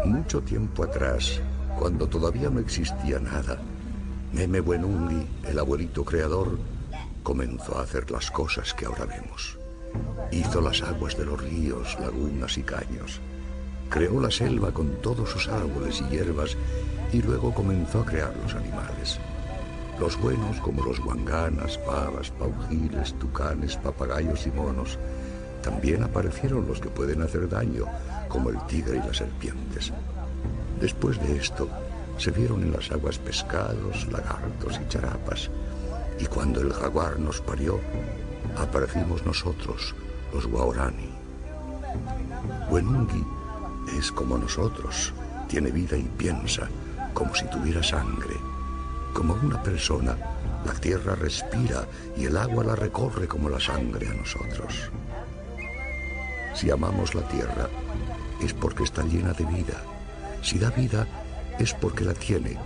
Mucho tiempo atrás, cuando todavía no existía nada, Meme Wenunghi, el abuelito creador, comenzó a hacer las cosas que ahora vemos. Hizo las aguas de los ríos, lagunas y caños. Creó la selva con todos sus árboles y hierbas y luego comenzó a crear los animales. Los buenos como los guanganas, pavas, paujiles, tucanes, papagayos y monos. También aparecieron los que pueden hacer daño, como el tigre y las serpientes. Después de esto, se vieron en las aguas pescados, lagartos y charapas. Y cuando el jaguar nos parió, aparecimos nosotros, los Waorani. Wenunghi es como nosotros, tiene vida y piensa, como si tuviera sangre. Como una persona, la tierra respira y el agua la recorre como la sangre a nosotros. Si amamos la tierra, es porque está llena de vida. Si da vida, es porque la tiene,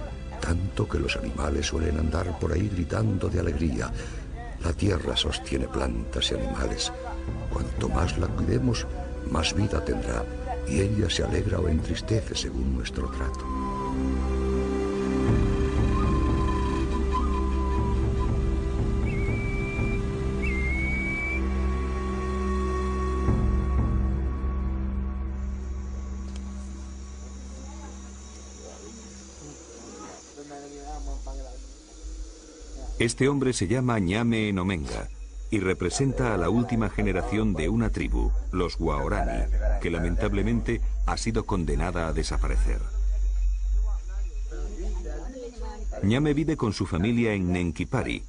tanto que los animales suelen andar por ahí gritando de alegría. La tierra sostiene plantas y animales. Cuanto más la cuidemos, más vida tendrá, y ella se alegra o entristece según nuestro trato. Este hombre se llama Ñame Enomenga y representa a la última generación de una tribu, los Waorani, que lamentablemente ha sido condenada a desaparecer. Ñame vive con su familia en Nenquipari,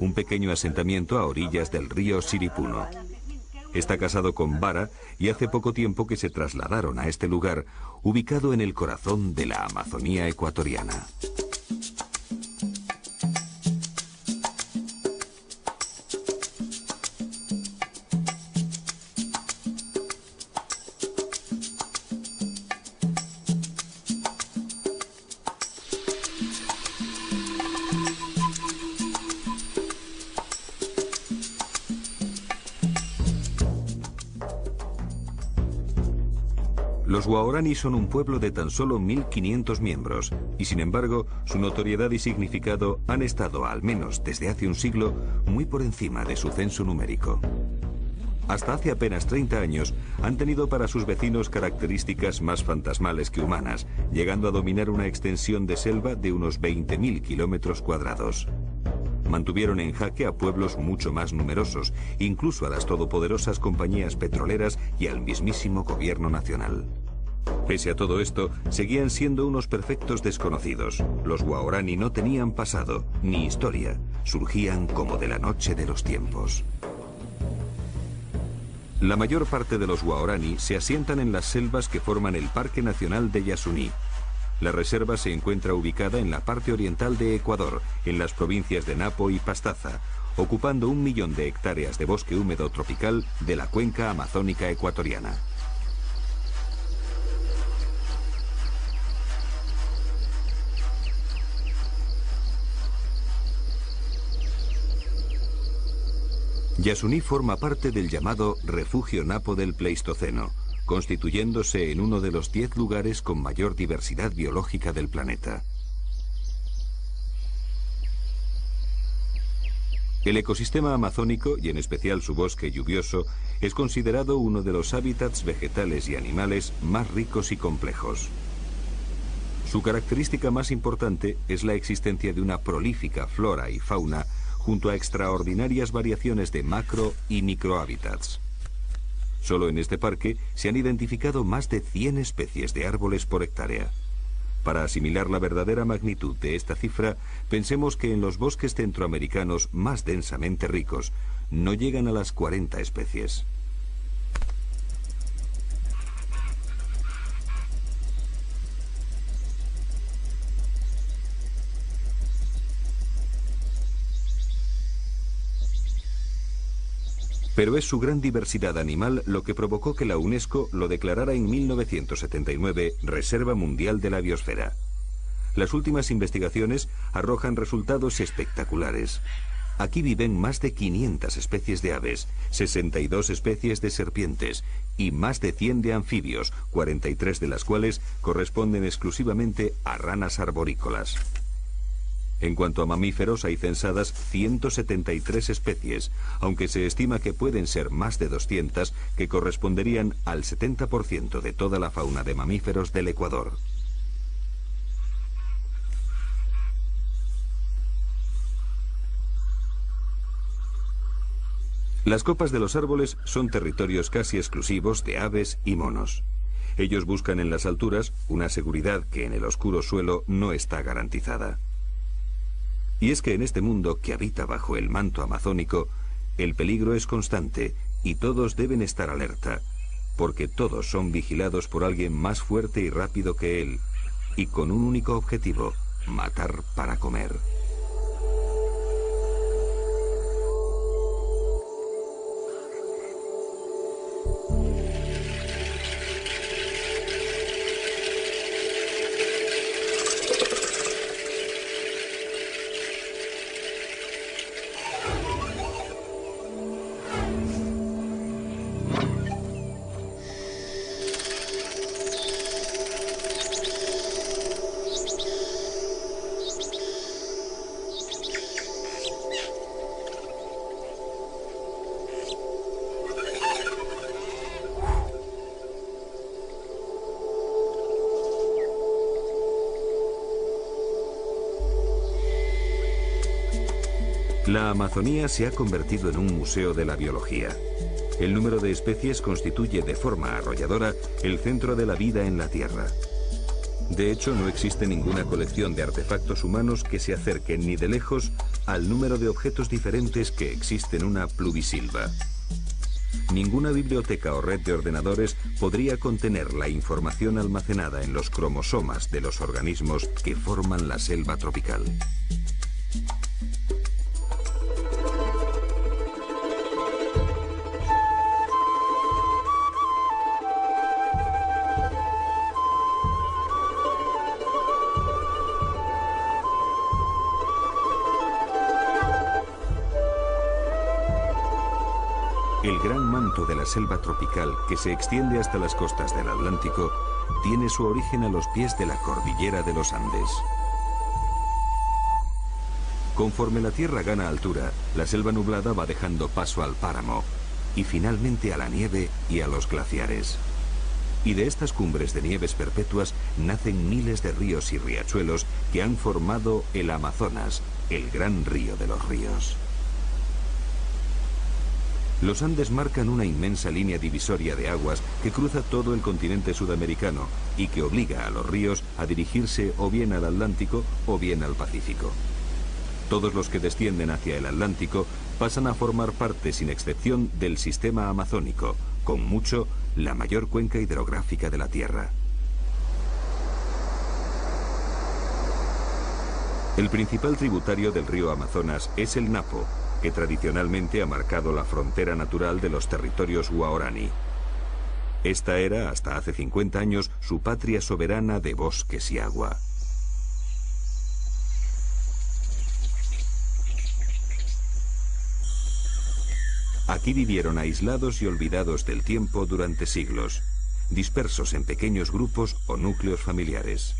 un pequeño asentamiento a orillas del río Siripuno. Está casado con Bara y hace poco tiempo que se trasladaron a este lugar, ubicado en el corazón de la Amazonía ecuatoriana. Los Waorani son un pueblo de tan solo 1.500 miembros y, sin embargo, su notoriedad y significado han estado, al menos desde hace un siglo, muy por encima de su censo numérico. Hasta hace apenas 30 años han tenido para sus vecinos características más fantasmales que humanas, llegando a dominar una extensión de selva de unos 20.000 kilómetros cuadrados. Mantuvieron en jaque a pueblos mucho más numerosos, incluso a las todopoderosas compañías petroleras y al mismísimo gobierno nacional. Pese a todo esto, seguían siendo unos perfectos desconocidos. Los Waorani no tenían pasado, ni historia. Surgían como de la noche de los tiempos. La mayor parte de los Waorani se asientan en las selvas que forman el Parque Nacional de Yasuní. La reserva se encuentra ubicada en la parte oriental de Ecuador, en las provincias de Napo y Pastaza, ocupando 1 millón de hectáreas de bosque húmedo tropical de la cuenca amazónica ecuatoriana. Yasuní forma parte del llamado Refugio Napo del Pleistoceno, constituyéndose en uno de los 10 lugares con mayor diversidad biológica del planeta. El ecosistema amazónico, y en especial su bosque lluvioso, es considerado uno de los hábitats vegetales y animales más ricos y complejos. Su característica más importante es la existencia de una prolífica flora y fauna, junto a extraordinarias variaciones de macro y microhábitats. Solo en este parque se han identificado más de 100 especies de árboles por hectárea. Para asimilar la verdadera magnitud de esta cifra, pensemos que en los bosques centroamericanos más densamente ricos no llegan a las 40 especies. Pero es su gran diversidad animal lo que provocó que la UNESCO lo declarara en 1979 Reserva Mundial de la Biosfera. Las últimas investigaciones arrojan resultados espectaculares. Aquí viven más de 500 especies de aves, 62 especies de serpientes y más de 100 de anfibios, 43 de las cuales corresponden exclusivamente a ranas arborícolas. En cuanto a mamíferos, hay censadas 173 especies, aunque se estima que pueden ser más de 200, que corresponderían al 70% de toda la fauna de mamíferos del Ecuador. Las copas de los árboles son territorios casi exclusivos de aves y monos. Ellos buscan en las alturas una seguridad que en el oscuro suelo no está garantizada. Y es que en este mundo que habita bajo el manto amazónico, el peligro es constante y todos deben estar alerta, porque todos son vigilados por alguien más fuerte y rápido que él, y con un único objetivo: matar para comer. La Amazonía se ha convertido en un museo de la biología. El número de especies constituye de forma arrolladora el centro de la vida en la Tierra. De hecho, no existe ninguna colección de artefactos humanos que se acerquen ni de lejos al número de objetos diferentes que existe en una pluvisilva. Ninguna biblioteca o red de ordenadores podría contener la información almacenada en los cromosomas de los organismos que forman la selva tropical. El gran manto de la selva tropical, que se extiende hasta las costas del Atlántico, tiene su origen a los pies de la cordillera de los Andes. Conforme la Tierra gana altura, la selva nublada va dejando paso al páramo y finalmente a la nieve y a los glaciares. Y de estas cumbres de nieves perpetuas nacen miles de ríos y riachuelos que han formado el Amazonas, el gran río de los ríos. Los Andes marcan una inmensa línea divisoria de aguas que cruza todo el continente sudamericano y que obliga a los ríos a dirigirse o bien al Atlántico o bien al Pacífico. Todos los que descienden hacia el Atlántico pasan a formar parte sin excepción del sistema amazónico, con mucho la mayor cuenca hidrográfica de la Tierra. El principal tributario del río Amazonas es el Napo, que tradicionalmente ha marcado la frontera natural de los territorios Guaraní. Esta era, hasta hace 50 años, su patria soberana de bosques y agua. Aquí vivieron aislados y olvidados del tiempo durante siglos, dispersos en pequeños grupos o núcleos familiares.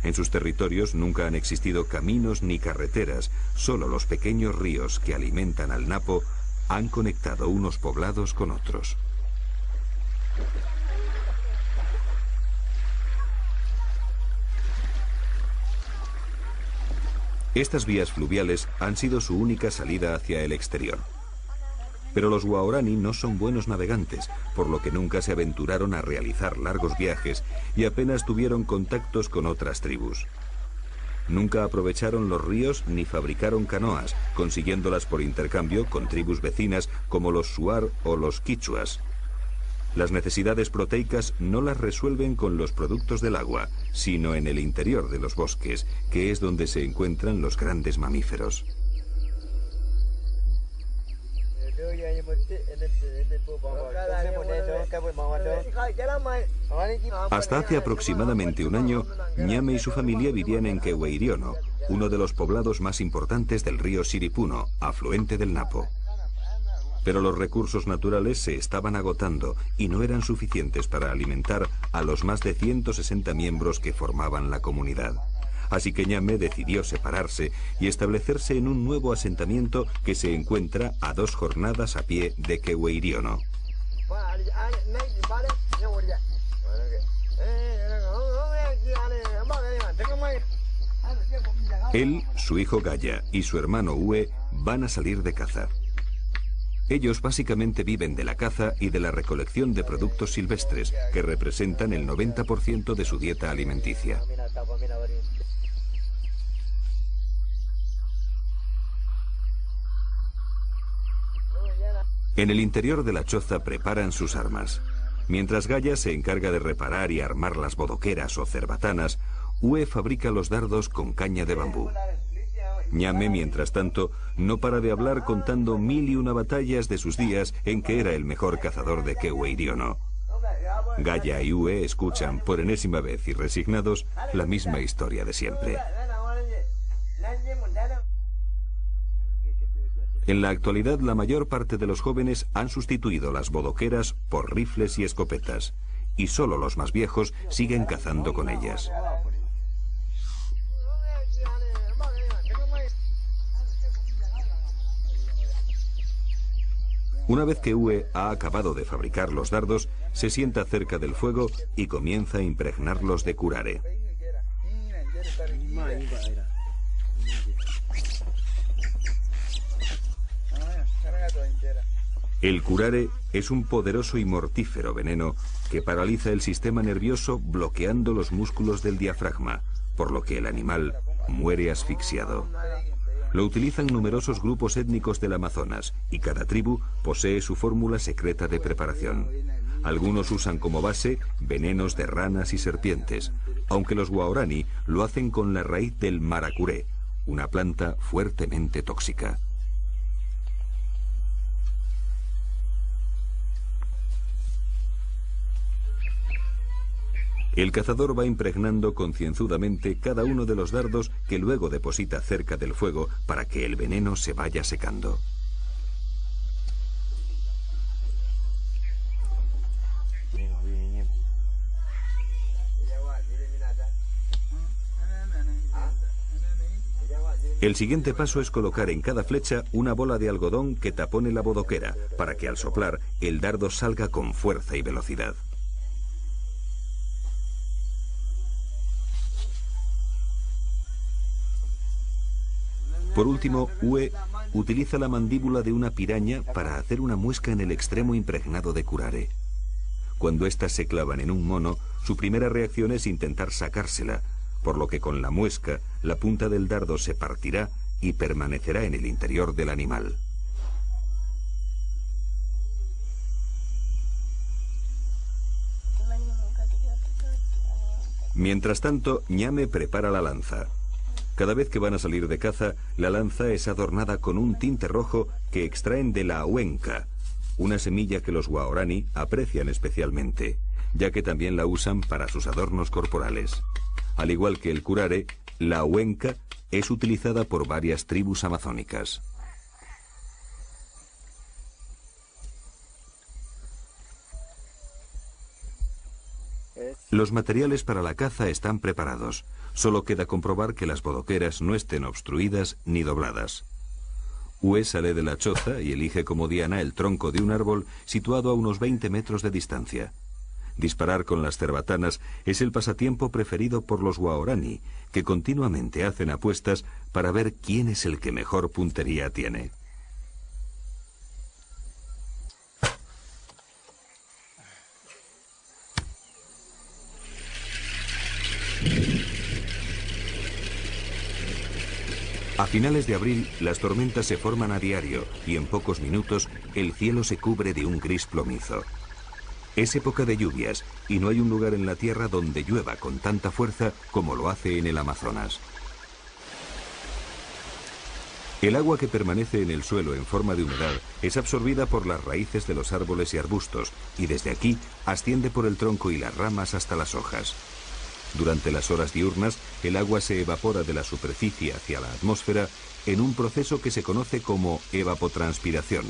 En sus territorios nunca han existido caminos ni carreteras, solo los pequeños ríos que alimentan al Napo han conectado unos poblados con otros. Estas vías fluviales han sido su única salida hacia el exterior. Pero los Guaraní no son buenos navegantes, por lo que nunca se aventuraron a realizar largos viajes y apenas tuvieron contactos con otras tribus. Nunca aprovecharon los ríos ni fabricaron canoas, consiguiéndolas por intercambio con tribus vecinas como los Shuar o los Quichuas. Las necesidades proteicas no las resuelven con los productos del agua, sino en el interior de los bosques, que es donde se encuentran los grandes mamíferos. Hasta hace aproximadamente un año, Ñame y su familia vivían en Quehueiriono, uno de los poblados más importantes del río Siripuno, afluente del Napo. Pero los recursos naturales se estaban agotando y no eran suficientes para alimentar a los más de 160 miembros que formaban la comunidad. Así que Ñame decidió separarse y establecerse en un nuevo asentamiento que se encuentra a 2 jornadas a pie de Quehueiriono. Él, su hijo Gaya y su hermano Ue van a salir de caza. Ellos básicamente viven de la caza y de la recolección de productos silvestres, que representan el 90% de su dieta alimenticia. En el interior de la choza preparan sus armas. Mientras Gaya se encarga de reparar y armar las bodoqueras o cerbatanas, Ue fabrica los dardos con caña de bambú. Ñame, mientras tanto, no para de hablar contando 1001 batallas de sus días en que era el mejor cazador de Quehueiriono. Gaya y Ue escuchan por enésima vez y resignados la misma historia de siempre. En la actualidad, la mayor parte de los jóvenes han sustituido las bodoqueras por rifles y escopetas, y solo los más viejos siguen cazando con ellas. Una vez que Ue ha acabado de fabricar los dardos, se sienta cerca del fuego y comienza a impregnarlos de curare. El curare es un poderoso y mortífero veneno que paraliza el sistema nervioso bloqueando los músculos del diafragma, por lo que el animal muere asfixiado. Lo utilizan numerosos grupos étnicos del Amazonas y cada tribu posee su fórmula secreta de preparación. Algunos usan como base venenos de ranas y serpientes, aunque los guaorani lo hacen con la raíz del maracuré, una planta fuertemente tóxica. El cazador va impregnando concienzudamente cada uno de los dardos que luego deposita cerca del fuego para que el veneno se vaya secando. El siguiente paso es colocar en cada flecha una bola de algodón que tapone la bodoquera para que al soplar el dardo salga con fuerza y velocidad. Por último, Ue utiliza la mandíbula de una piraña para hacer una muesca en el extremo impregnado de curare. Cuando éstas se clavan en un mono, su primera reacción es intentar sacársela, por lo que con la muesca, la punta del dardo se partirá y permanecerá en el interior del animal. Mientras tanto, Ñame prepara la lanza. Cada vez que van a salir de caza, la lanza es adornada con un tinte rojo que extraen de la ahuenca, una semilla que los guaorani aprecian especialmente, ya que también la usan para sus adornos corporales. Al igual que el curare, la ahuenca es utilizada por varias tribus amazónicas. Los materiales para la caza están preparados. Solo queda comprobar que las bodoqueras no estén obstruidas ni dobladas. Ue sale de la choza y elige como diana el tronco de un árbol situado a unos 20 metros de distancia. Disparar con las cerbatanas es el pasatiempo preferido por los guaorani, que continuamente hacen apuestas para ver quién es el que mejor puntería tiene. A finales de abril, las tormentas se forman a diario y en pocos minutos el cielo se cubre de un gris plomizo. Es época de lluvias y no hay un lugar en la Tierra donde llueva con tanta fuerza como lo hace en el Amazonas. El agua que permanece en el suelo en forma de humedad es absorbida por las raíces de los árboles y arbustos y desde aquí asciende por el tronco y las ramas hasta las hojas. Durante las horas diurnas, el agua se evapora de la superficie hacia la atmósfera en un proceso que se conoce como evapotranspiración.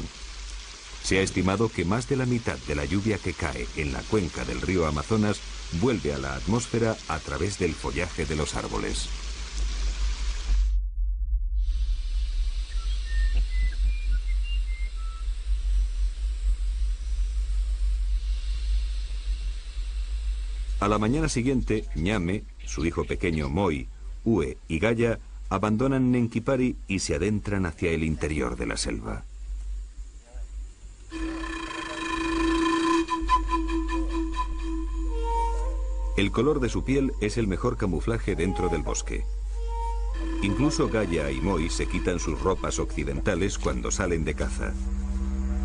Se ha estimado que más de la mitad de la lluvia que cae en la cuenca del río Amazonas vuelve a la atmósfera a través del follaje de los árboles. A la mañana siguiente, Ñame, su hijo pequeño Moi, Ue y Gaya abandonan Nenquipari y se adentran hacia el interior de la selva. El color de su piel es el mejor camuflaje dentro del bosque. Incluso Gaya y Moi se quitan sus ropas occidentales cuando salen de caza.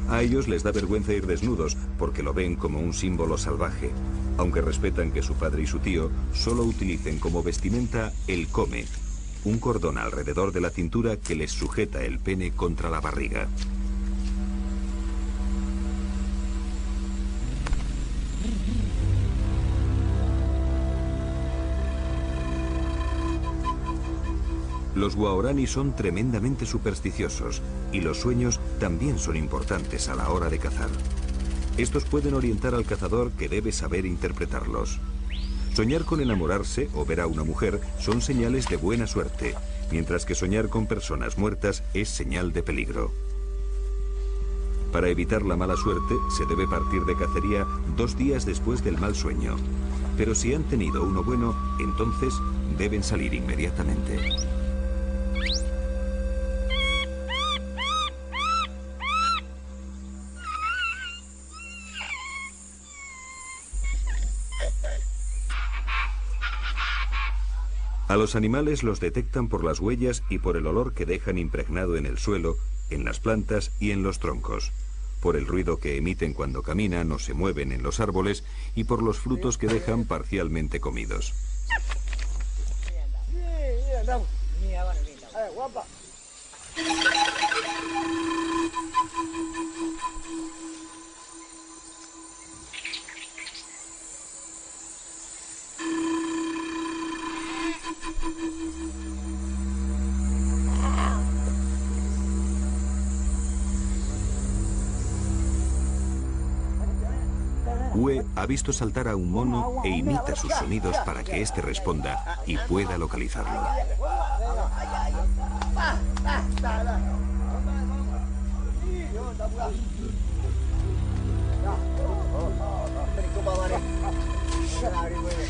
A ellos les da vergüenza ir desnudos porque lo ven como un símbolo salvaje, aunque respetan que su padre y su tío solo utilicen como vestimenta el come, un cordón alrededor de la cintura que les sujeta el pene contra la barriga. Los guaraní son tremendamente supersticiosos y los sueños también son importantes a la hora de cazar. Estos pueden orientar al cazador que debe saber interpretarlos. Soñar con enamorarse o ver a una mujer son señales de buena suerte, mientras que soñar con personas muertas es señal de peligro. Para evitar la mala suerte, se debe partir de cacería 2 días después del mal sueño. Pero si han tenido uno bueno, entonces deben salir inmediatamente. A los animales los detectan por las huellas y por el olor que dejan impregnado en el suelo, en las plantas y en los troncos, por el ruido que emiten cuando caminan o se mueven en los árboles y por los frutos que dejan parcialmente comidos. Ue ha visto saltar a un mono e imita sus sonidos para que éste responda y pueda localizarlo.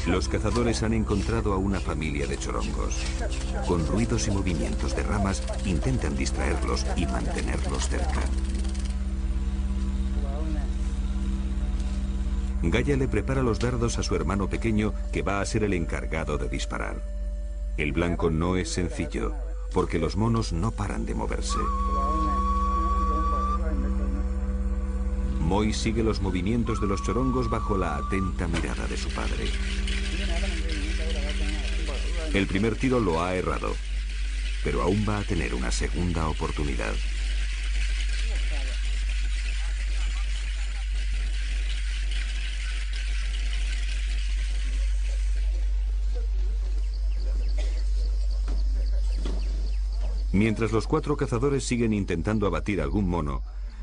Los cazadores han encontrado a una familia de chorongos. Con ruidos y movimientos de ramas intentan distraerlos y mantenerlos cerca. Gaya le prepara los dardos a su hermano pequeño, que va a ser el encargado de disparar. El blanco no es sencillo, porque los monos no paran de moverse. Moi sigue los movimientos de los chorongos bajo la atenta mirada de su padre. El primer tiro lo ha errado, pero aún va a tener una segunda oportunidad. Mientras los 4 cazadores siguen intentando abatir algún mono,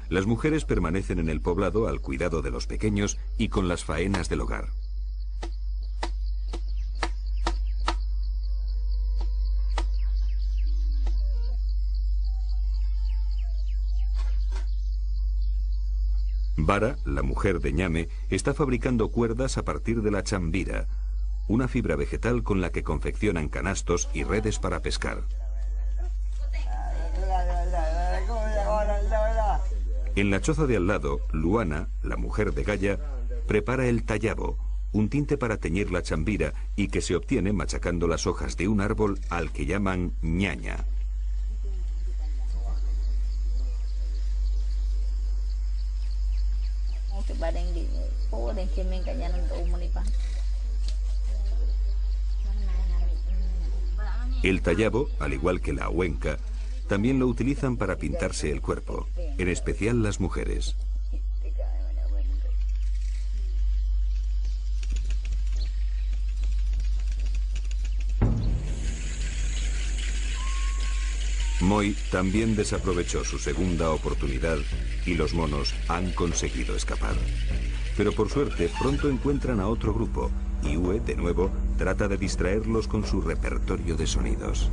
las mujeres permanecen en el poblado al cuidado de los pequeños y con las faenas del hogar. Vara, la mujer de Ñame, está fabricando cuerdas a partir de la chambira, una fibra vegetal con la que confeccionan canastos y redes para pescar. En la choza de al lado, Luana, la mujer de Gaya, prepara el tallabo, un tinte para teñir la chambira y que se obtiene machacando las hojas de un árbol al que llaman ñaña. El tallabo, al igual que la huenca, también lo utilizan para pintarse el cuerpo, en especial las mujeres. Moi también desaprovechó su segunda oportunidad y los monos han conseguido escapar. Pero por suerte pronto encuentran a otro grupo y Uwe, de nuevo, trata de distraerlos con su repertorio de sonidos.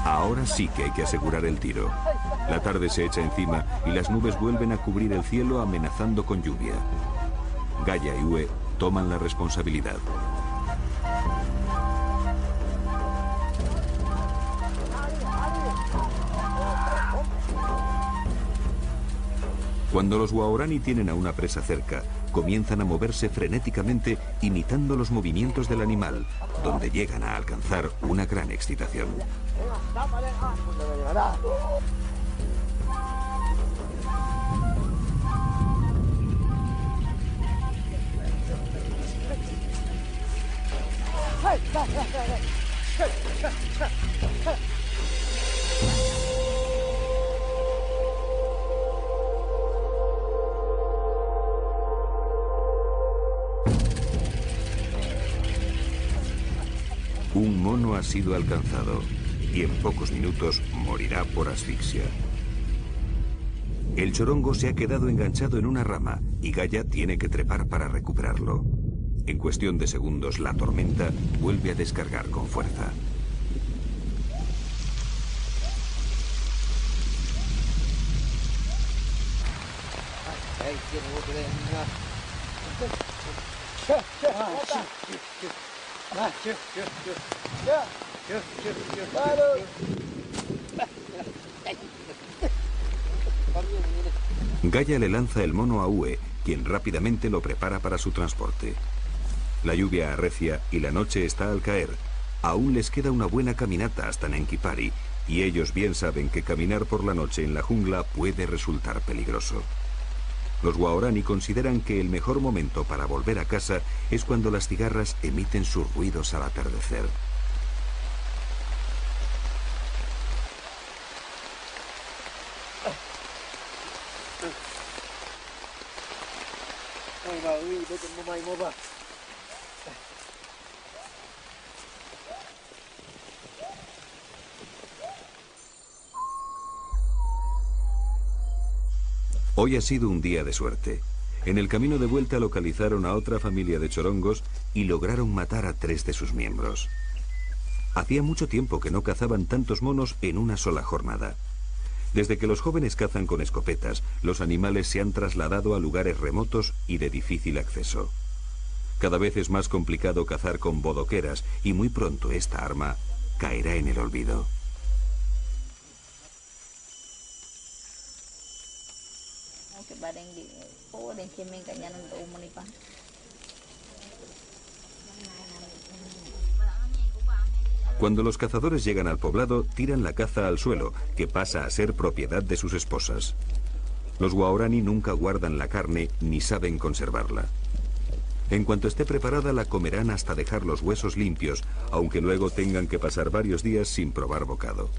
Ahora sí que hay que asegurar el tiro. La tarde se echa encima y las nubes vuelven a cubrir el cielo amenazando con lluvia. Gaia y Uwe toman la responsabilidad. Cuando los Waorani tienen a una presa cerca, comienzan a moverse frenéticamente imitando los movimientos del animal, donde llegan a alcanzar una gran excitación. Un mono ha sido alcanzado y en pocos minutos morirá por asfixia. El chorongo se ha quedado enganchado en una rama y Gaia tiene que trepar para recuperarlo. En cuestión de segundos, la tormenta vuelve a descargar con fuerza. Gaia le lanza el mono a Uwe, quien rápidamente lo prepara para su transporte. La lluvia arrecia y la noche está al caer. Aún les queda una buena caminata hasta Nenkypari, y ellos bien saben que caminar por la noche en la jungla puede resultar peligroso. Los Waorani consideran que el mejor momento para volver a casa es cuando las cigarras emiten sus ruidos al atardecer. Hoy ha sido un día de suerte. En el camino de vuelta localizaron a otra familia de chorongos y lograron matar a 3 de sus miembros. Hacía mucho tiempo que no cazaban tantos monos en una sola jornada. Desde que los jóvenes cazan con escopetas, los animales se han trasladado a lugares remotos y de difícil acceso. Cada vez es más complicado cazar con bodoqueras y muy pronto esta arma caerá en el olvido. Cuando los cazadores llegan al poblado, tiran la caza al suelo, que pasa a ser propiedad de sus esposas. Los Waorani nunca guardan la carne ni saben conservarla. En cuanto esté preparada, la comerán hasta dejar los huesos limpios, aunque luego tengan que pasar varios días sin probar bocado.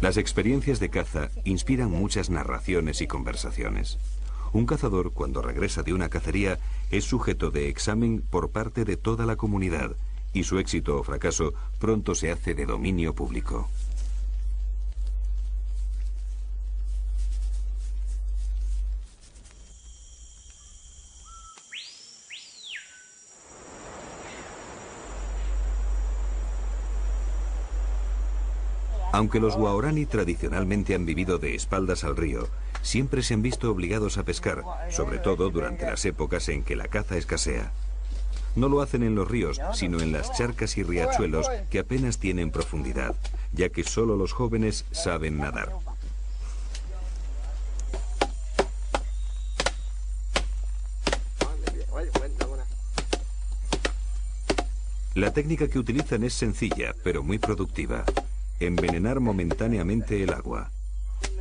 Las experiencias de caza inspiran muchas narraciones y conversaciones. Un cazador, cuando regresa de una cacería, es sujeto de examen por parte de toda la comunidad, y su éxito o fracaso pronto se hace de dominio público. Aunque los Waorani tradicionalmente han vivido de espaldas al río, siempre se han visto obligados a pescar, sobre todo durante las épocas en que la caza escasea. No lo hacen en los ríos, sino en las charcas y riachuelos que apenas tienen profundidad, ya que solo los jóvenes saben nadar. La técnica que utilizan es sencilla, pero muy productiva. envenenar momentáneamente el agua.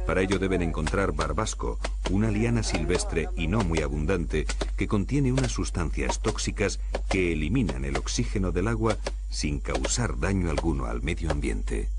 Para ello deben encontrar barbasco, una liana silvestre y no muy abundante que contiene unas sustancias tóxicas que eliminan el oxígeno del agua sin causar daño alguno al medio ambiente.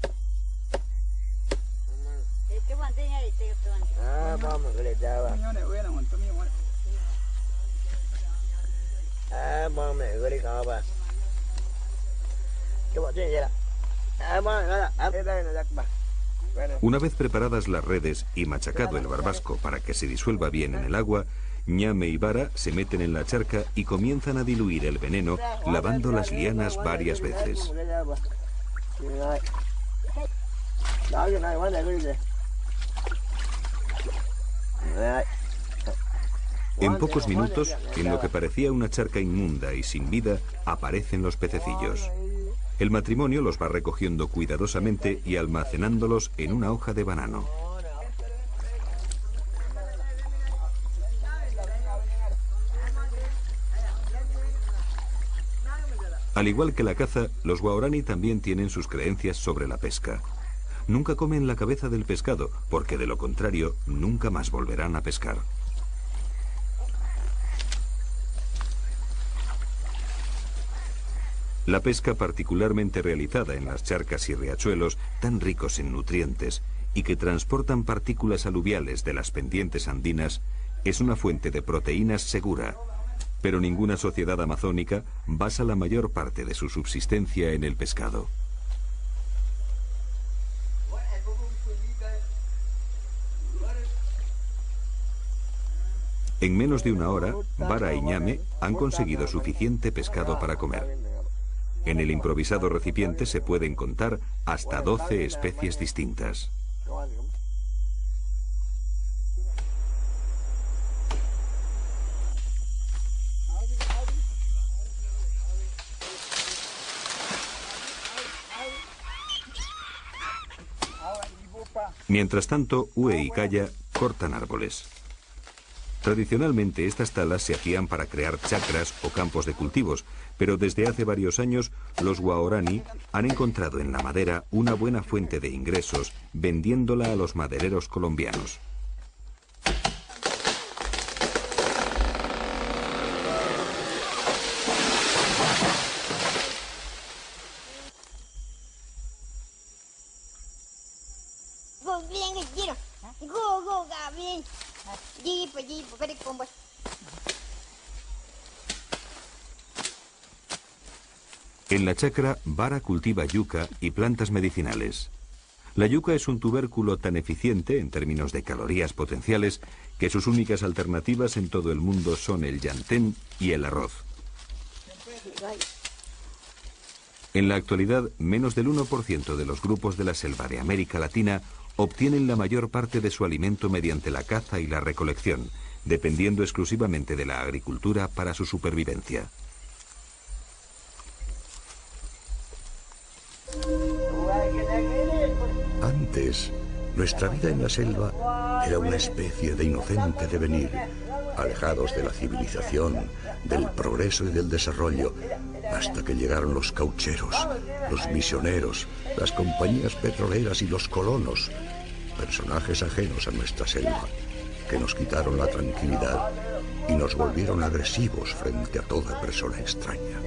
Una vez preparadas las redes y machacado el barbasco para que se disuelva bien en el agua, Ñame y Vara se meten en la charca y comienzan a diluir el veneno lavando las lianas varias veces. En pocos minutos, en lo que parecía una charca inmunda y sin vida, aparecen los pececillos. El matrimonio los va recogiendo cuidadosamente y almacenándolos en una hoja de banano. Al igual que la caza, los guaraní también tienen sus creencias sobre la pesca. Nunca comen la cabeza del pescado, porque de lo contrario, nunca más volverán a pescar. La pesca, particularmente realizada en las charcas y riachuelos tan ricos en nutrientes y que transportan partículas aluviales de las pendientes andinas, es una fuente de proteínas segura, pero ninguna sociedad amazónica basa la mayor parte de su subsistencia en el pescado. En menos de una hora, Vara y Ñame han conseguido suficiente pescado para comer. En el improvisado recipiente se pueden contar hasta 12 especies distintas. Mientras tanto, Ue y Kaya cortan árboles. Tradicionalmente estas talas se hacían para crear chacras o campos de cultivos, pero desde hace varios años los guaraní han encontrado en la madera una buena fuente de ingresos vendiéndola a los madereros colombianos. En la chacra, Vara cultiva yuca y plantas medicinales. La yuca es un tubérculo tan eficiente en términos de calorías potenciales que sus únicas alternativas en todo el mundo son el llantén y el arroz. En la actualidad, menos del 1% de los grupos de la selva de América Latina obtienen la mayor parte de su alimento mediante la caza y la recolección, dependiendo exclusivamente de la agricultura para su supervivencia. Antes, nuestra vida en la selva era una especie de inocente devenir, alejados de la civilización, del progreso y del desarrollo, hasta que llegaron los caucheros, los misioneros, las compañías petroleras y los colonos, personajes ajenos a nuestra selva, que nos quitaron la tranquilidad y nos volvieron agresivos frente a toda persona extraña.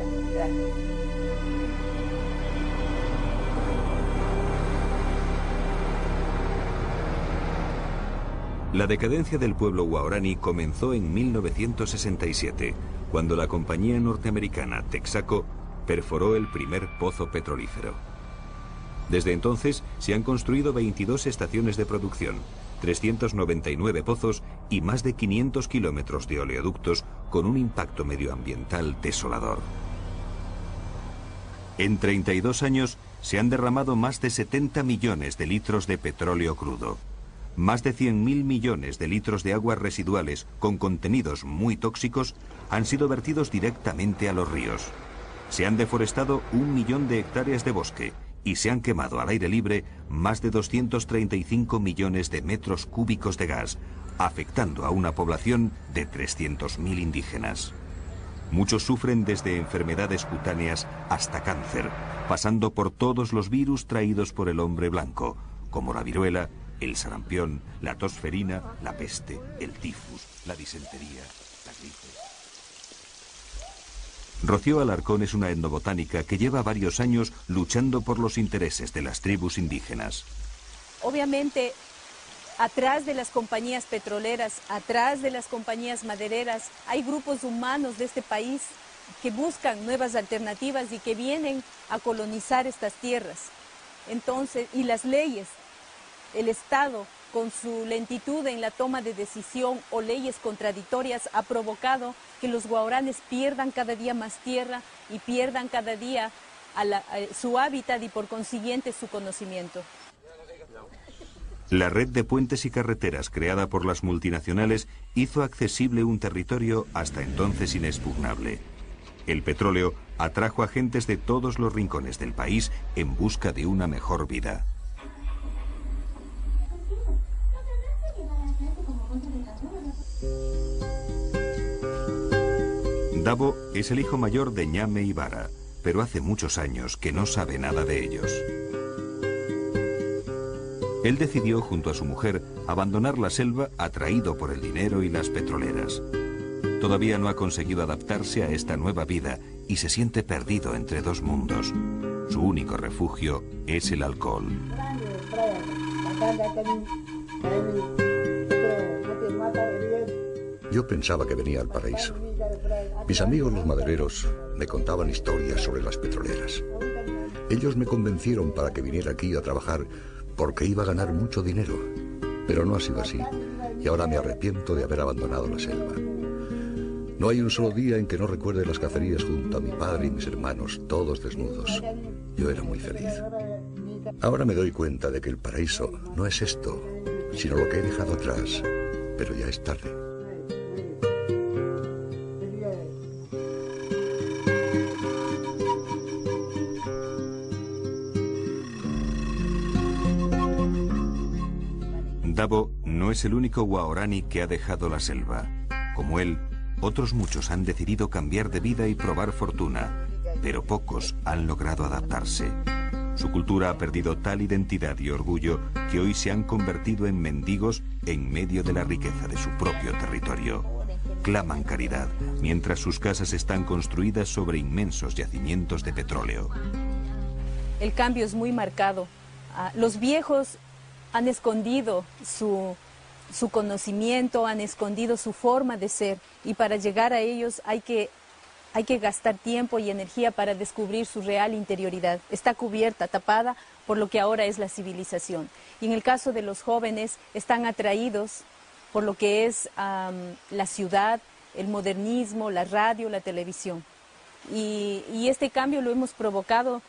La decadencia del pueblo guaraní comenzó en 1967, cuando la compañía norteamericana Texaco perforó el primer pozo petrolífero. Desde entonces se han construido 22 estaciones de producción, 399 pozos y más de 500 kilómetros de oleoductos con un impacto medioambiental desolador. En 32 años se han derramado más de 70 millones de litros de petróleo crudo. Más de 100.000 millones de litros de aguas residuales con contenidos muy tóxicos han sido vertidos directamente a los ríos. Se han deforestado 1 millón de hectáreas de bosque y se han quemado al aire libre más de 235 millones de metros cúbicos de gas, afectando a una población de 300.000 indígenas. Muchos sufren desde enfermedades cutáneas hasta cáncer pasando por todos los virus traídos por el hombre blanco, como la viruela, el sarampión, la tosferina, la peste, el tifus, la disentería, la gripe. Rocío Alarcón es una etnobotánica que lleva varios años luchando por los intereses de las tribus indígenas. Obviamente, atrás de las compañías petroleras, atrás de las compañías madereras, hay grupos humanos de este país que buscan nuevas alternativas y que vienen a colonizar estas tierras. Entonces, y las leyes, el Estado, con su lentitud en la toma de decisión o leyes contradictorias, ha provocado que los guaraníes pierdan cada día más tierra y pierdan cada día su hábitat y por consiguiente su conocimiento. La red de puentes y carreteras creada por las multinacionales hizo accesible un territorio hasta entonces inexpugnable. El petróleo atrajo a gentes de todos los rincones del país en busca de una mejor vida. Davo es el hijo mayor de Ñame y Vara, pero hace muchos años que no sabe nada de ellos. Él decidió, junto a su mujer, abandonar la selva atraído por el dinero y las petroleras. Todavía no ha conseguido adaptarse a esta nueva vida y se siente perdido entre dos mundos. Su único refugio es el alcohol. Yo pensaba que venía al paraíso. Mis amigos los madereros me contaban historias sobre las petroleras. Ellos me convencieron para que viniera aquí a trabajar porque iba a ganar mucho dinero. Pero no ha sido así, y ahora me arrepiento de haber abandonado la selva. No hay un solo día en que no recuerde las cacerías junto a mi padre y mis hermanos, todos desnudos. Yo era muy feliz. Ahora me doy cuenta de que el paraíso no es esto, sino lo que he dejado atrás, pero ya es tarde. Davo no es el único guaraní que ha dejado la selva. Como él, otros muchos han decidido cambiar de vida y probar fortuna, pero pocos han logrado adaptarse. Su cultura ha perdido tal identidad y orgullo que hoy se han convertido en mendigos en medio de la riqueza de su propio territorio. Claman caridad, mientras sus casas están construidas sobre inmensos yacimientos de petróleo. El cambio es muy marcado. Los viejos han escondido su conocimiento, han escondido su forma de ser, y para llegar a ellos hay que gastar tiempo y energía para descubrir su real interioridad. Está cubierta, tapada por lo que ahora es la civilización. Y en el caso de los jóvenes, están atraídos por lo que es la ciudad, el modernismo, la radio, la televisión. Y este cambio lo hemos provocado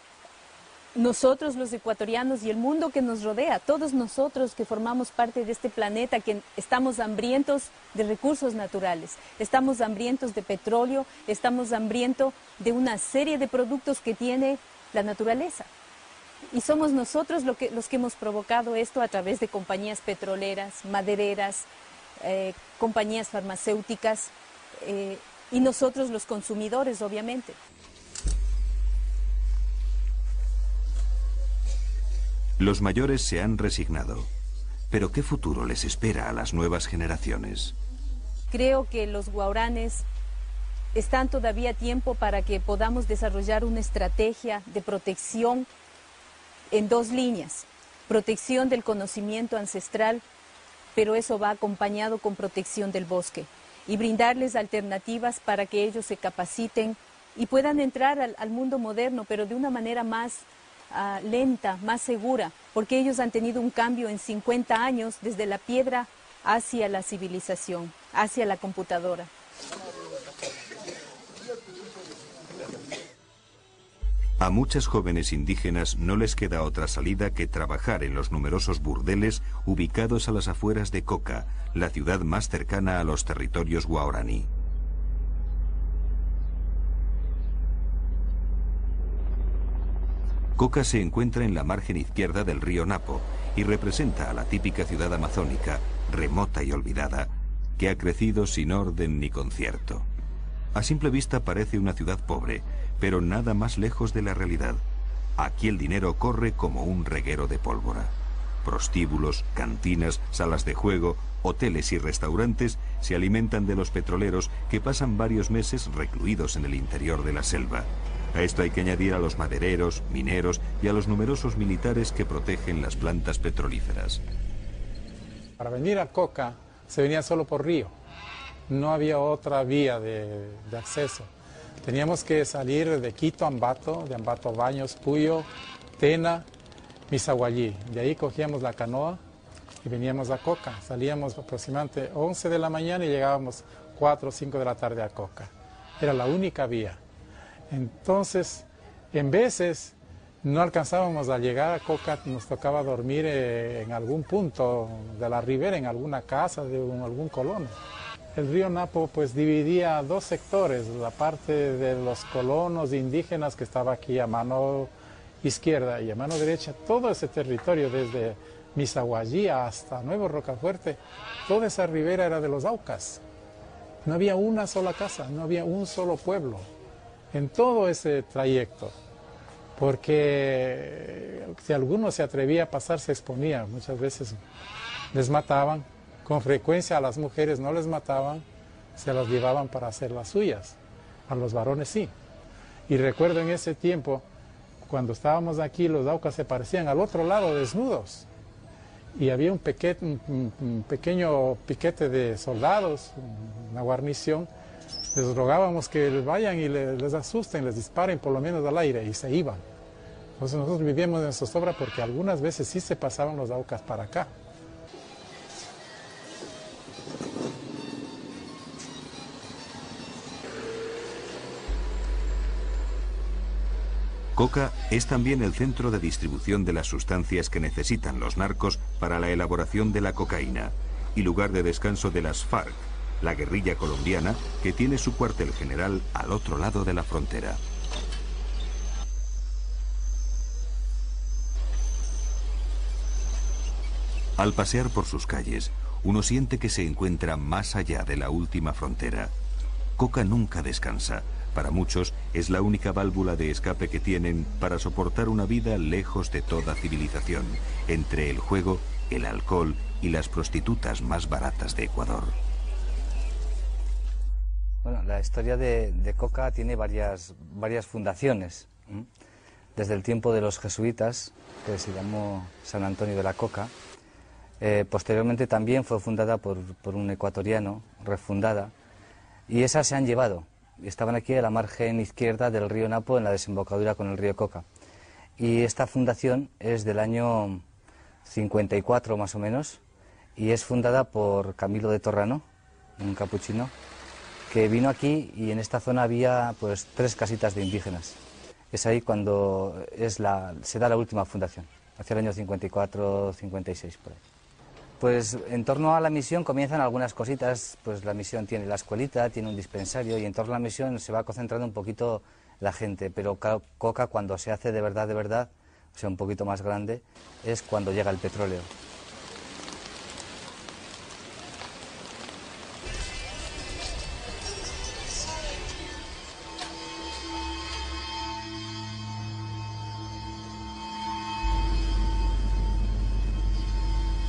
nosotros los ecuatorianos y el mundo que nos rodea, todos nosotros que formamos parte de este planeta, que estamos hambrientos de recursos naturales, estamos hambrientos de petróleo, estamos hambrientos de una serie de productos que tiene la naturaleza. Y somos nosotros los que hemos provocado esto a través de compañías petroleras, madereras, compañías farmacéuticas y nosotros los consumidores, obviamente. Los mayores se han resignado, pero ¿qué futuro les espera a las nuevas generaciones? Creo que los guaraníes están todavía a tiempo para que podamos desarrollar una estrategia de protección en dos líneas. Protección del conocimiento ancestral, pero eso va acompañado con protección del bosque, y brindarles alternativas para que ellos se capaciten y puedan entrar al mundo moderno, pero de una manera más lenta, más segura, porque ellos han tenido un cambio en 50 años desde la piedra hacia la civilización, hacia la computadora. A muchas jóvenes indígenas no les queda otra salida que trabajar en los numerosos burdeles ubicados a las afueras de Coca, la ciudad más cercana a los territorios guaraní. Coca se encuentra en la margen izquierda del río Napo y representa a la típica ciudad amazónica, remota y olvidada, que ha crecido sin orden ni concierto. A simple vista parece una ciudad pobre, pero nada más lejos de la realidad. Aquí el dinero corre como un reguero de pólvora. Prostíbulos, cantinas, salas de juego, hoteles y restaurantes se alimentan de los petroleros que pasan varios meses recluidos en el interior de la selva. A esto hay que añadir a los madereros, mineros y a los numerosos militares que protegen las plantas petrolíferas. Para venir a Coca se venía solo por río. No había otra vía de acceso. Teníamos que salir de Quito a Ambato, de Ambato a Baños, Puyo, Tena, Misaguallí. De ahí cogíamos la canoa y veníamos a Coca. Salíamos aproximadamente 11 de la mañana y llegábamos 4 o 5 de la tarde a Coca. Era la única vía. Entonces, en veces no alcanzábamos a llegar a Coca, nos tocaba dormir en algún punto de la ribera, en alguna casa de algún colono. El río Napo pues dividía dos sectores, la parte de los colonos indígenas que estaba aquí a mano izquierda y a mano derecha, todo ese territorio desde Misaguallí hasta Nuevo Rocafuerte, toda esa ribera era de los Aucas. No había una sola casa, no había un solo pueblo en todo ese trayecto, porque si alguno se atrevía a pasar se exponía, muchas veces les mataban. Con frecuencia a las mujeres no les mataban, se las llevaban para hacer las suyas, a los varones sí. Y recuerdo en ese tiempo, cuando estábamos aquí, los Aucas se parecían al otro lado desnudos. Y había un pequeño piquete de soldados, una guarnición. Les rogábamos que vayan y les asusten, les disparen por lo menos al aire, y se iban. Entonces nosotros vivíamos en zozobra porque algunas veces sí se pasaban los Aucas para acá. Coca es también el centro de distribución de las sustancias que necesitan los narcos para la elaboración de la cocaína y lugar de descanso de las FARC, la guerrilla colombiana que tiene su cuartel general al otro lado de la frontera. Al pasear por sus calles, uno siente que se encuentra más allá de la última frontera. Coca nunca descansa. Para muchos es la única válvula de escape que tienen para soportar una vida lejos de toda civilización, entre el juego, el alcohol y las prostitutas más baratas de Ecuador. Bueno, la historia de Coca tiene varias fundaciones. Desde el tiempo de los jesuitas, que se llamó San Antonio de la Coca. Posteriormente también fue fundada por un ecuatoriano, refundada, y esas se han llevado. Estaban aquí a la margen izquierda del río Napo, en la desembocadura con el río Coca. Y esta fundación es del año 54 más o menos, y es fundada por Camilo de Torrano, un capuchino, que vino aquí y en esta zona había pues 3 casitas de indígenas. Es ahí cuando se da la última fundación, hacia el año 54-56 por ahí. Pues en torno a la misión comienzan algunas cositas, pues la misión tiene la escuelita, tiene un dispensario y en torno a la misión se va concentrando un poquito la gente, pero Coca cuando se hace de verdad, o sea un poquito más grande, es cuando llega el petróleo.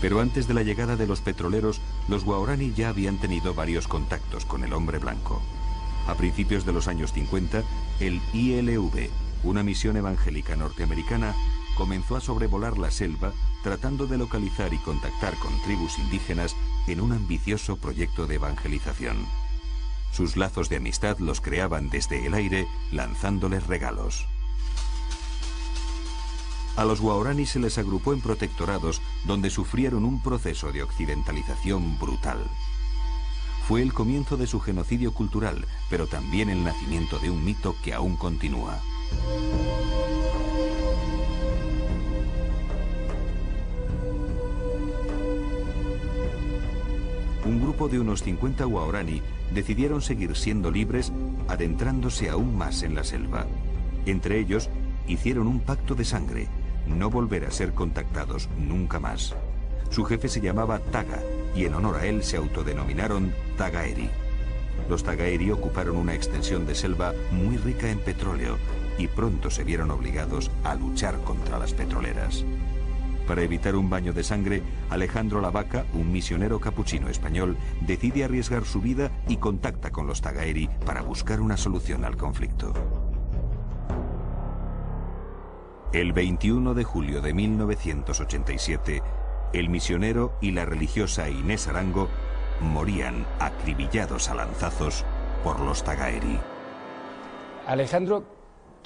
Pero antes de la llegada de los petroleros, los guaraní ya habían tenido varios contactos con el hombre blanco. A principios de los años 50, el ILV, una misión evangélica norteamericana, comenzó a sobrevolar la selva tratando de localizar y contactar con tribus indígenas en un ambicioso proyecto de evangelización. Sus lazos de amistad los creaban desde el aire, lanzándoles regalos. A los guaraní se les agrupó en protectorados donde sufrieron un proceso de occidentalización brutal. Fue el comienzo de su genocidio cultural, pero también el nacimiento de un mito que aún continúa. Un grupo de unos 50 guaraní decidieron seguir siendo libres, adentrándose aún más en la selva. Entre ellos, hicieron un pacto de sangre: no volver a ser contactados nunca más. Su jefe se llamaba Taga y en honor a él se autodenominaron Tagaeri. Los Tagaeri ocuparon una extensión de selva muy rica en petróleo y pronto se vieron obligados a luchar contra las petroleras. Para evitar un baño de sangre, Alejandro Lavaca, un misionero capuchino español, decide arriesgar su vida y contacta con los Tagaeri para buscar una solución al conflicto. El 21 de julio de 1987, el misionero y la religiosa Inés Arango morían acribillados a lanzazos por los Tagaeri. Alejandro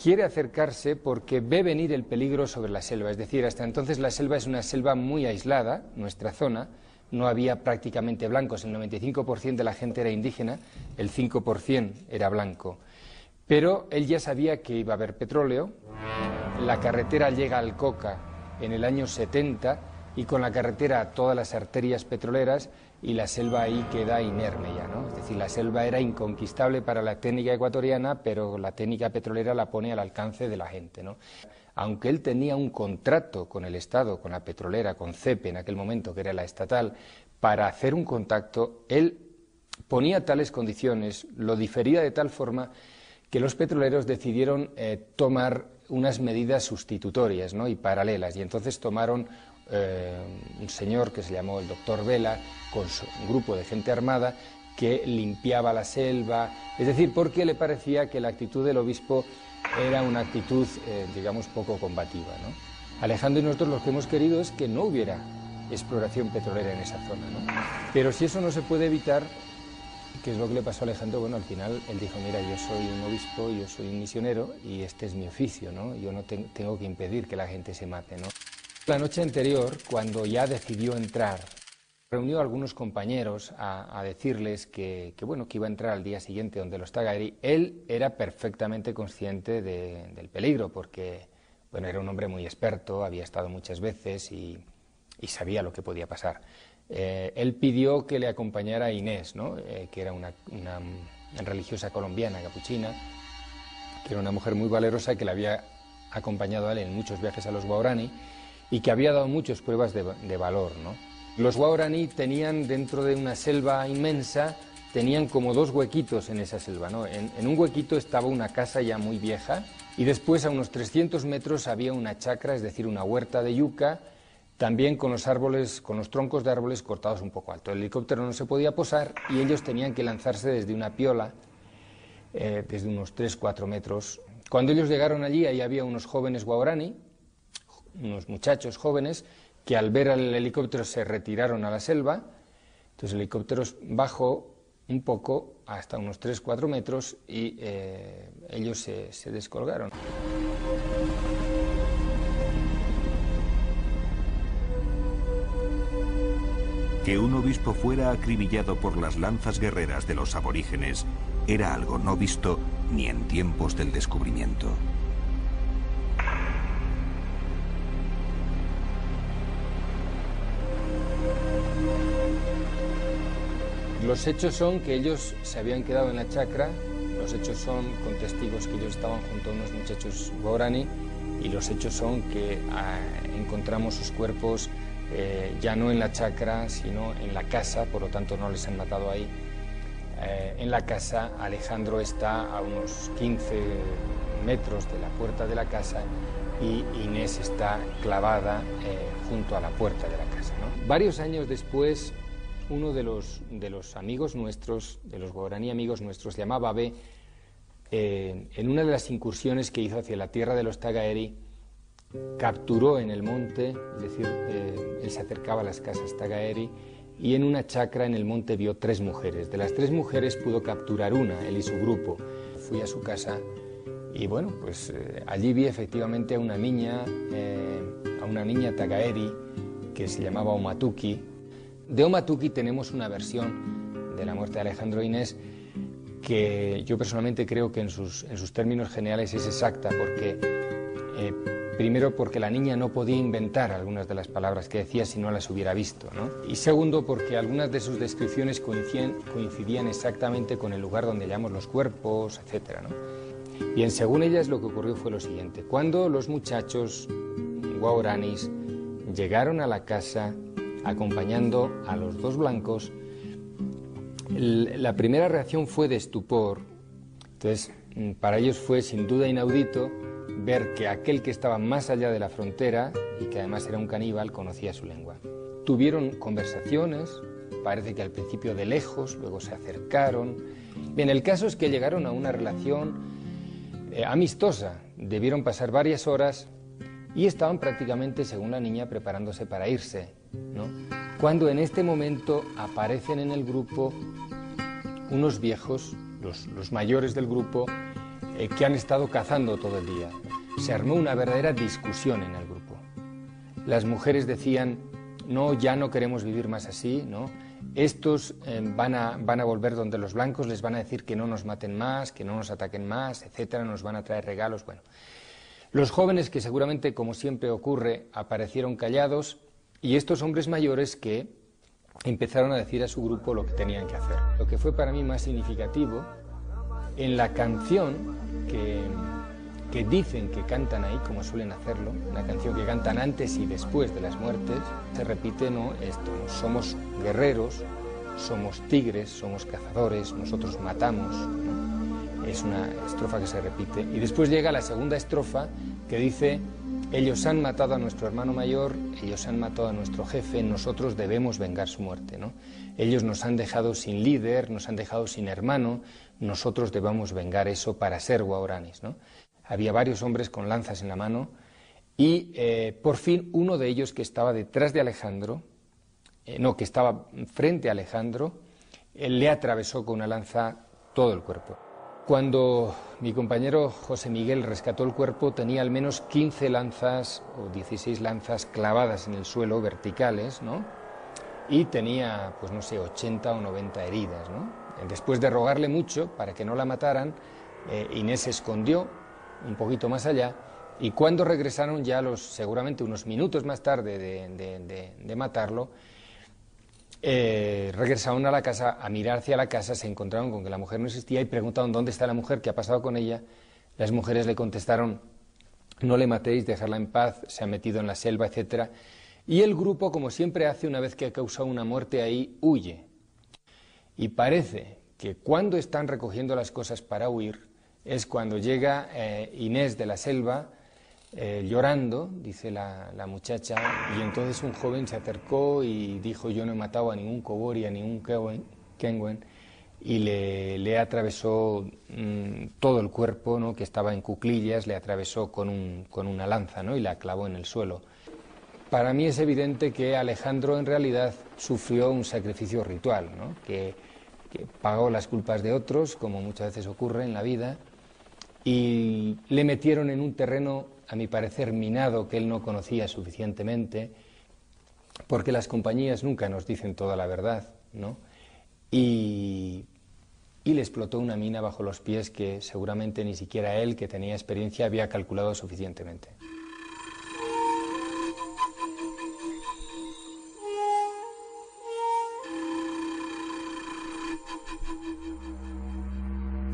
quiere acercarse porque ve venir el peligro sobre la selva, es decir, hasta entonces la selva es una selva muy aislada, nuestra zona, no había prácticamente blancos, el 95% de la gente era indígena, el 5% era blanco, pero él ya sabía que iba a haber petróleo, la carretera llega al Coca en el año 70 y con la carretera todas las arterias petroleras y la selva ahí queda inerme ya, ¿no? Es decir, la selva era inconquistable para la técnica ecuatoriana, pero la técnica petrolera la pone al alcance de la gente, ¿no? Aunque él tenía un contrato con el Estado, con la petrolera, con CEPE en aquel momento, que era la estatal, para hacer un contacto, él ponía tales condiciones, lo difería de tal forma que los petroleros decidieron tomar unas medidas sustitutorias, ¿no? Y paralelas, y entonces tomaron un señor que se llamó el doctor Vela, con un grupo de gente armada que limpiaba la selva, es decir, porque le parecía que la actitud del obispo era una actitud, digamos, poco combativa, ¿no? Alejandro y nosotros lo que hemos querido es que no hubiera exploración petrolera en esa zona, ¿no? Pero si eso no se puede evitar, ¿qué es lo que le pasó a Alejandro? Bueno, al final él dijo, mira, yo soy un obispo, yo soy un misionero y este es mi oficio, ¿no? Yo no tengo que impedir que la gente se mate, ¿no? La noche anterior, cuando ya decidió entrar, reunió a algunos compañeros a decirles que iba a entrar al día siguiente donde los Tagaeri. Él era perfectamente consciente del peligro porque, bueno, era un hombre muy experto, había estado muchas veces y sabía lo que podía pasar. Él pidió que le acompañara a Inés, ¿no? Que era una religiosa colombiana, capuchina, que era una mujer muy valerosa que le había acompañado a él en muchos viajes a los Guaraní y que había dado muchas pruebas de valor, ¿no? Los Guaraní tenían dentro de una selva inmensa, tenían como dos huequitos en esa selva, ¿no? En un huequito estaba una casa ya muy vieja y después a unos 300 metros había una chacra, es decir, una huerta de yuca, también con los árboles, con los troncos de árboles cortados un poco alto. El helicóptero no se podía posar y ellos tenían que lanzarse desde una piola, desde unos 3-4 metros. Cuando ellos llegaron allí, ahí había unos jóvenes Guaraní, unos muchachos jóvenes, que al ver al helicóptero se retiraron a la selva. Entonces el helicóptero bajó un poco hasta unos 3-4 metros y ellos se descolgaron. Que un obispo fuera acribillado por las lanzas guerreras de los aborígenes era algo no visto ni en tiempos del descubrimiento. Los hechos son que ellos se habían quedado en la chacra, los hechos son con testigos que ellos estaban junto a unos muchachos Guaraní y los hechos son que encontramos sus cuerpos ya no en la chacra, sino en la casa, por lo tanto no les han matado ahí. En la casa Alejandro está a unos 15 metros de la puerta de la casa y Inés está clavada junto a la puerta de la casa, ¿no? Varios años después, uno de los amigos nuestros, de los Guaraní amigos nuestros, se llamaba Babé, en una de las incursiones que hizo hacia la tierra de los Tagaeri, capturó en el monte, es decir, él se acercaba a las casas Tagaeri y en una chacra en el monte vio 3 mujeres. De las 3 mujeres pudo capturar una, él y su grupo. Fui a su casa y bueno, pues allí vi efectivamente a una niña Tagaeri que se llamaba Omatuki. De Omatuki tenemos una versión de la muerte de Alejandro e Inés que yo personalmente creo que en sus términos generales es exacta, porque primero porque la niña no podía inventar algunas de las palabras que decía si no las hubiera visto, ¿no? Y segundo porque algunas de sus descripciones coincidían exactamente con el lugar donde hallamos los cuerpos, etcétera, ¿no? Bien, según ellas lo que ocurrió fue lo siguiente: cuando los muchachos guaraníes llegaron a la casa acompañando a los 2 blancos, la primera reacción fue de estupor. Entonces, para ellos fue sin duda inaudito ver que aquel que estaba más allá de la frontera y que además era un caníbal conocía su lengua. Tuvieron conversaciones, parece que al principio de lejos, luego se acercaron. Bien, el caso es que llegaron a una relación amistosa, debieron pasar varias horas y estaban prácticamente, según la niña, preparándose para irse, ¿no? Cuando en este momento aparecen en el grupo unos viejos, los mayores del grupo, que han estado cazando todo el día. Se armó una verdadera discusión en el grupo. Las mujeres decían, no, ya no queremos vivir más así, ¿no? Estos van a volver donde los blancos, les van a decir que no nos maten más, que no nos ataquen más, etcétera, nos van a traer regalos, bueno. Los jóvenes, que seguramente, como siempre ocurre, aparecieron callados, y estos hombres mayores que empezaron a decir a su grupo lo que tenían que hacer. Lo que fue para mí más significativo, en la canción que dicen que cantan ahí, como suelen hacerlo, una canción que cantan antes y después de las muertes, se repite, ¿no?, esto, ¿no? Somos guerreros, somos tigres, somos cazadores, nosotros matamos, ¿no? Es una estrofa que se repite. Y después llega la segunda estrofa que dice, ellos han matado a nuestro hermano mayor, ellos han matado a nuestro jefe, nosotros debemos vengar su muerte, ¿no? Ellos nos han dejado sin líder, nos han dejado sin hermano, nosotros debemos vengar eso para ser guaraníes, ¿no? Había varios hombres con lanzas en la mano y por fin uno de ellos, que estaba detrás de Alejandro, que estaba frente a Alejandro, le atravesó con una lanza todo el cuerpo. Cuando mi compañero José Miguel rescató el cuerpo, tenía al menos 15 lanzas o 16 lanzas clavadas en el suelo, verticales, ¿no? Y tenía, pues no sé, 80 o 90 heridas, ¿no? Después de rogarle mucho para que no la mataran, Inés se escondió un poquito más allá, y cuando regresaron ya seguramente unos minutos más tarde de matarlo, regresaron a la casa, a mirar hacia la casa, se encontraron con que la mujer no existía y preguntaron dónde está la mujer, qué ha pasado con ella. Las mujeres le contestaron, no le matéis, dejadla en paz, se ha metido en la selva, etc. Y el grupo, como siempre hace una vez que ha causado una muerte ahí, huye. Y parece que cuando están recogiendo las cosas para huir, es cuando llega Inés de la selva, llorando, dice la muchacha, y entonces un joven se acercó y dijo, yo no he matado a ningún Cobori, a ningún Kenwen, y le atravesó todo el cuerpo, ¿no?, que estaba en cuclillas, le atravesó con una lanza, ¿no?, y la clavó en el suelo. Para mí es evidente que Alejandro en realidad sufrió un sacrificio ritual, ¿no?, que pagó las culpas de otros, como muchas veces ocurre en la vida, y le metieron en un terreno, a mi parecer, minado, que él no conocía suficientemente, porque las compañías nunca nos dicen toda la verdad, ¿no? Y le explotó una mina bajo los pies que seguramente ni siquiera él, que tenía experiencia, había calculado suficientemente.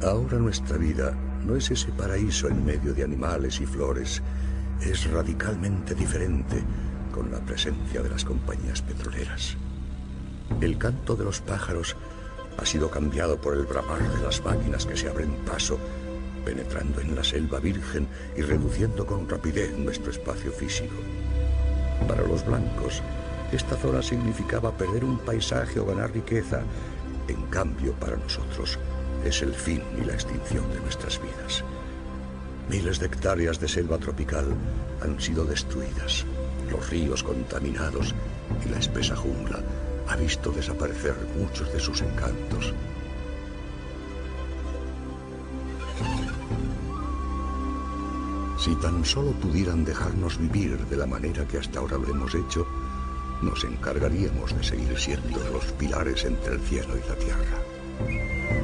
Ahora nuestra vida no es ese paraíso en medio de animales y flores, es radicalmente diferente con la presencia de las compañías petroleras. El canto de los pájaros ha sido cambiado por el bramar de las máquinas que se abren paso, penetrando en la selva virgen y reduciendo con rapidez nuestro espacio físico. Para los blancos, esta zona significaba perder un paisaje o ganar riqueza. En cambio, para nosotros, es el fin y la extinción de nuestras vidas. Miles de hectáreas de selva tropical han sido destruidas, los ríos contaminados y la espesa jungla ha visto desaparecer muchos de sus encantos. Si tan solo pudieran dejarnos vivir de la manera que hasta ahora lo hemos hecho, nos encargaríamos de seguir siendo los pilares entre el cielo y la tierra.